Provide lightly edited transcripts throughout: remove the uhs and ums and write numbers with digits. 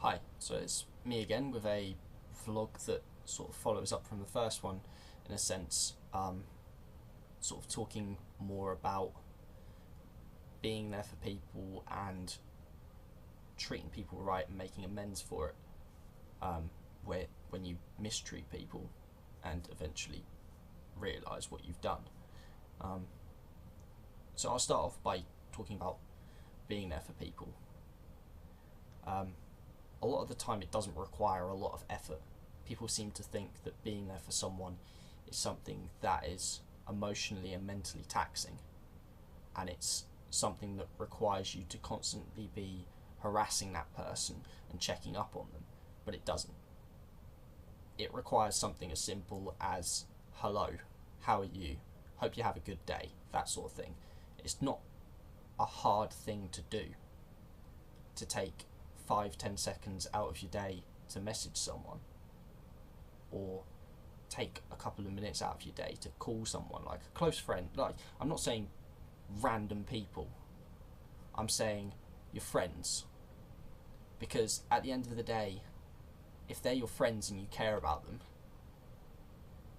Hi, so it's me again with a vlog that sort of follows up from the first one in a sense, sort of talking more about being there for people and treating people right and making amends for it, where when you mistreat people and eventually realise what you've done. So I'll start off by talking about being there for people. A lot of the time it doesn't require a lot of effort. People seem to think that being there for someone is something that is emotionally and mentally taxing, and it's something that requires you to constantly be harassing that person and checking up on them, but it doesn't. It requires something as simple as hello, how are you, hope you have a good day, that sort of thing. It's not a hard thing to do, to take 5-10 seconds out of your day to message someone, or take a couple of minutes out of your day to call someone, like a close friend. Like, I'm not saying random people, I'm saying your friends, because at the end of the day, if they're your friends and you care about them,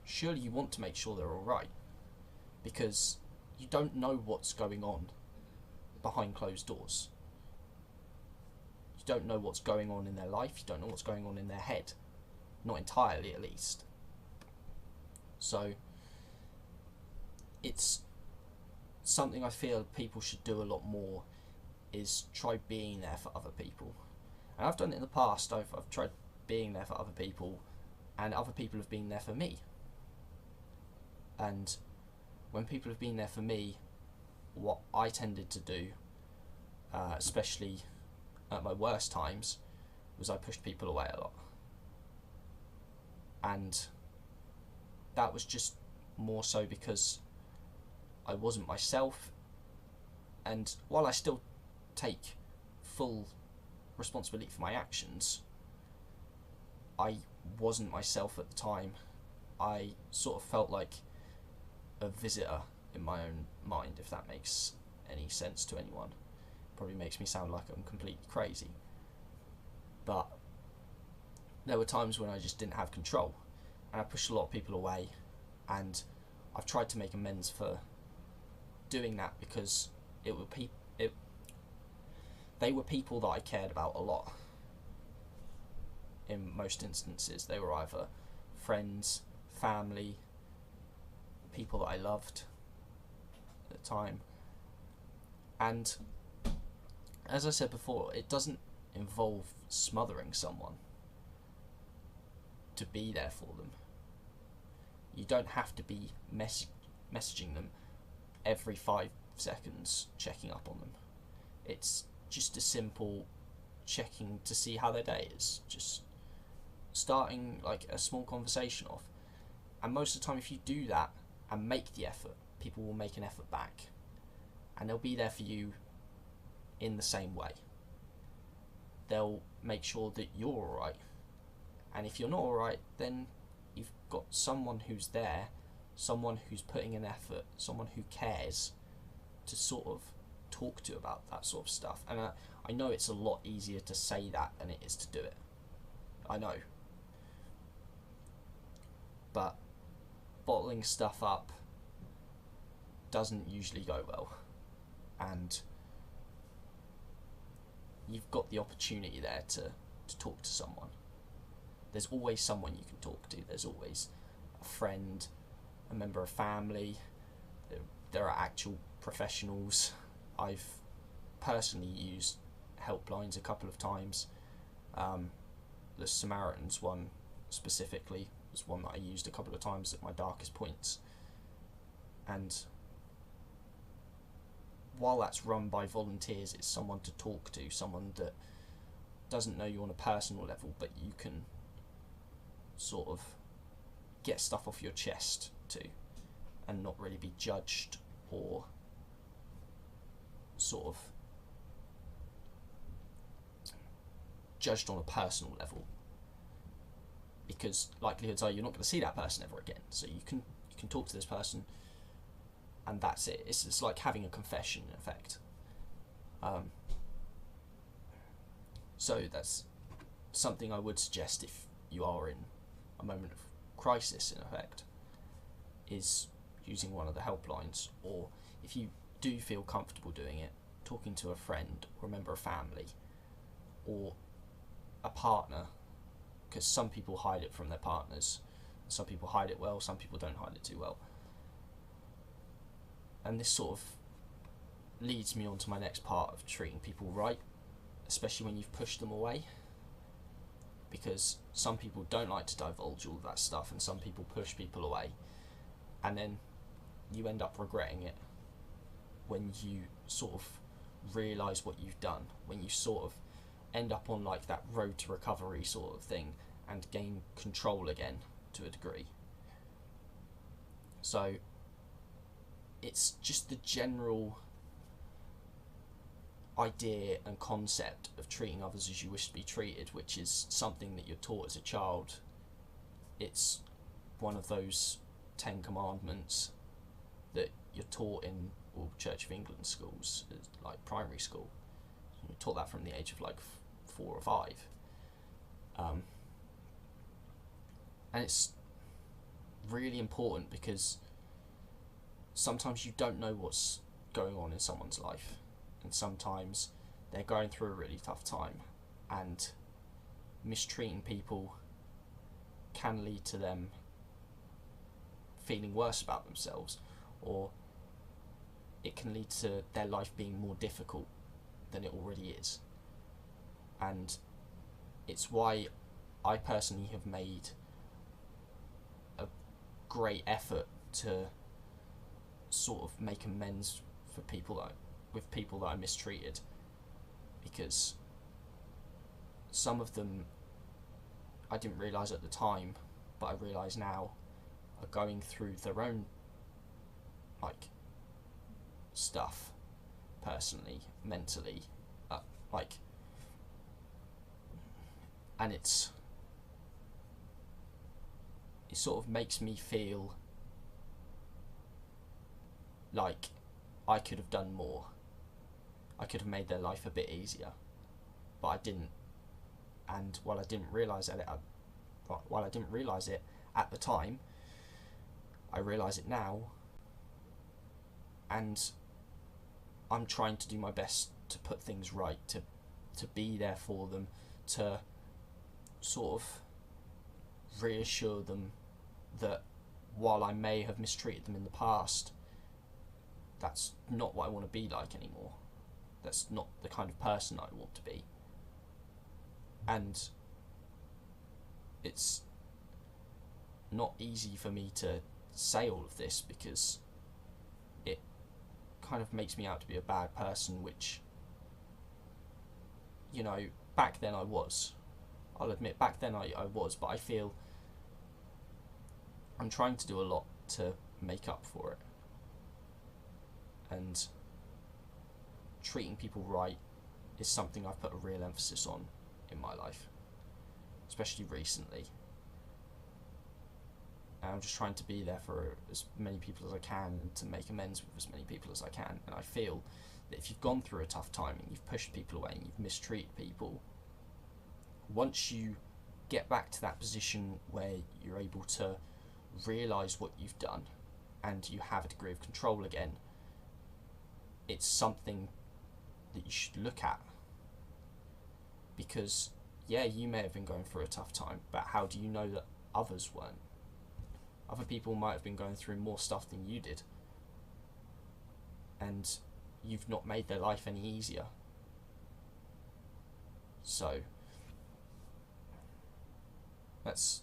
surely you want to make sure they're alright, because you don't know what's going on behind closed doors. You don't know what's going on in their life, you don't know what's going on in their head. Not entirely, at least. So it's something I feel people should do a lot more, is try being there for other people. And I've done it in the past. I've tried being there for other people, and other people have been there for me. And when people have been there for me, what I tended to do, especially at my worst times, was I pushed people away a lot. And that was just more so because I wasn't myself, and while I still take full responsibility for my actions, I wasn't myself at the time. I sort of felt like a visitor in my own mind, if that makes any sense to anyone. Probably makes me sound like I'm completely crazy, but there were times when I just didn't have control, and I pushed a lot of people away, and I've tried to make amends for doing that, because they were people that I cared about a lot. In most instances, they were either friends, family, people that I loved at the time. And as I said before, it doesn't involve smothering someone to be there for them. You don't have to be messaging them every 5 seconds, checking up on them. It's just a simple checking to see how their day is, just starting like a small conversation off. And most of the time, if you do that and make the effort, people will make an effort back, and they'll be there for you in the same way. They'll make sure that you're alright, and if you're not alright, then you've got someone who's there, someone who's putting in effort, someone who cares to sort of talk to about that sort of stuff. And I know it's a lot easier to say that than it is to do it. I know. But bottling stuff up doesn't usually go well. And you've got the opportunity there to talk to someone. There's always someone you can talk to. There's always a friend, a member of family. There are actual professionals. I've personally used helplines a couple of times. The Samaritans one specifically was one that I used a couple of times at my darkest points. And while that's run by volunteers, it's someone to talk to, someone that doesn't know you on a personal level, but you can sort of get stuff off your chest to, and not really be judged or sort of judged on a personal level, because likelihoods are you're not going to see that person ever again, so you can talk to this person and that's it. It's like having a confession in effect. So that's something I would suggest if you are in a moment of crisis, in effect, is using one of the helplines, or if you do feel comfortable doing it, talking to a friend or a member of family or a partner, because some people hide it from their partners, some people hide it well, some people don't hide it too well. And this sort of leads me on to my next part of treating people right, especially when you've pushed them away, because some people don't like to divulge all that stuff and some people push people away, and then you end up regretting it when you sort of realise what you've done, when you sort of end up on like that road to recovery sort of thing and gain control again to a degree. So it's just the general idea and concept of treating others as you wish to be treated, which is something that you're taught as a child. It's one of those 10 commandments that you're taught in all Church of England schools, like primary school. You're taught that from the age of like 4 or 5. And it's really important because sometimes you don't know what's going on in someone's life, and sometimes they're going through a really tough time, and mistreating people can lead to them feeling worse about themselves, or it can lead to their life being more difficult than it already is. And it's why I personally have made a great effort to sort of make amends for with people that I mistreated, because some of them I didn't realise at the time, but I realise now, are going through their own like stuff personally, mentally, and it sort of makes me feel like I could have done more. I could have made their life a bit easier, but I didn't. And while I didn't realise it at the time, I realise it now, and I'm trying to do my best to put things right, to be there for them, to sort of reassure them that while I may have mistreated them in the past, that's not what I want to be like anymore. That's not the kind of person I want to be. And it's not easy for me to say all of this because it kind of makes me out to be a bad person, which, you know, back then I was. I'll admit, back then I was, but I feel I'm trying to do a lot to make up for it. And treating people right is something I've put a real emphasis on in my life, especially recently. And I'm just trying to be there for as many people as I can and to make amends with as many people as I can. And I feel that if you've gone through a tough time and you've pushed people away and you've mistreated people, once you get back to that position where you're able to realise what you've done and you have a degree of control again, it's something that you should look at. Because, yeah, you may have been going through a tough time, but how do you know that others weren't? Other people might have been going through more stuff than you did, and you've not made their life any easier. So that's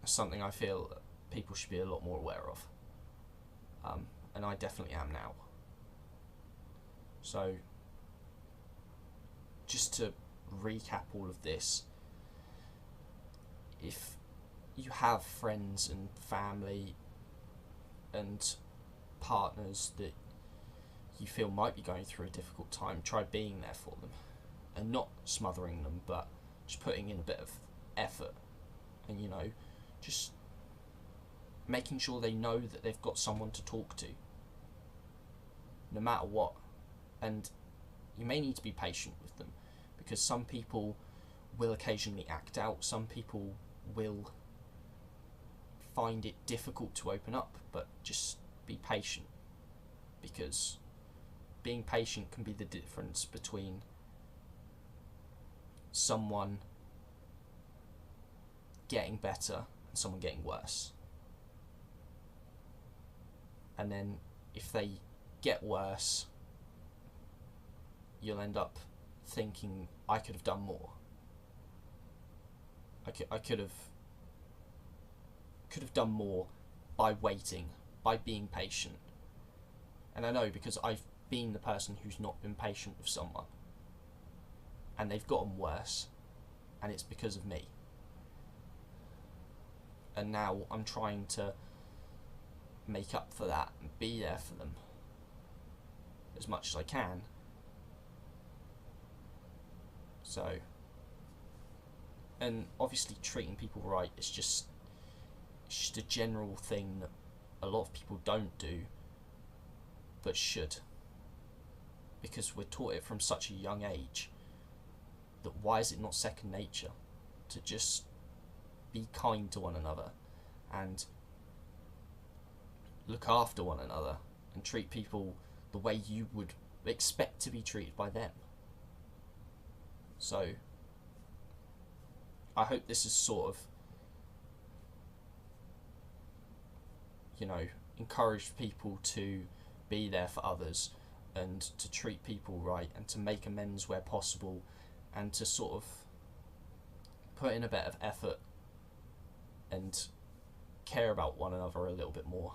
something I feel that people should be a lot more aware of, and I definitely am now. So just to recap all of this, if you have friends and family and partners that you feel might be going through a difficult time, try being there for them and not smothering them, but just putting in a bit of effort and, you know, just making sure they know that they've got someone to talk to no matter what. And you may need to be patient with them. because some people will occasionally act out, some people will find it difficult to open up, but just be patient, because being patient can be the difference between someone getting better and someone getting worse. And then if they get worse, you'll end up thinking, I could have done more. I could have done more by waiting, by being patient. And I know, because I've been the person who's not been patient with someone, and they've gotten worse, and it's because of me. And now I'm trying to make up for that and be there for them as much as I can. So, and obviously treating people right is just a general thing that a lot of people don't do, but should, because we're taught it from such a young age. That why is it not second nature to just be kind to one another and look after one another and treat people the way you would expect to be treated by them? So I hope this is sort of, encouraged people to be there for others and to treat people right and to make amends where possible and to sort of put in a bit of effort and care about one another a little bit more.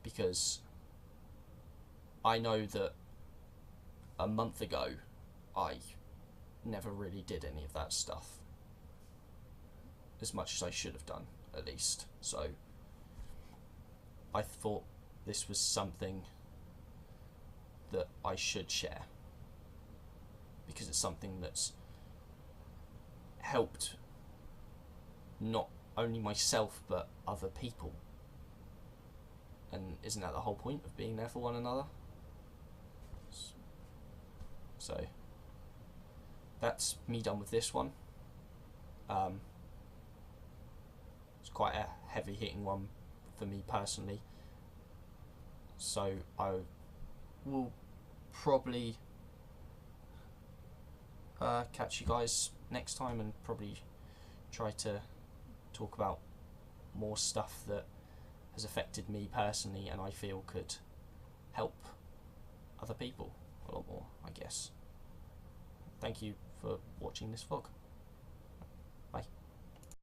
Because I know that a month ago I never really did any of that stuff, as much as I should have done, at least. So I thought this was something that I should share, because it's something that's helped not only myself but other people. And isn't that the whole point of being there for one another? So that's me done with this one. It's quite a heavy hitting one for me personally, so I will probably catch you guys next time and probably try to talk about more stuff that has affected me personally and I feel could help other people a lot more, I guess. Thank you for watching this vlog.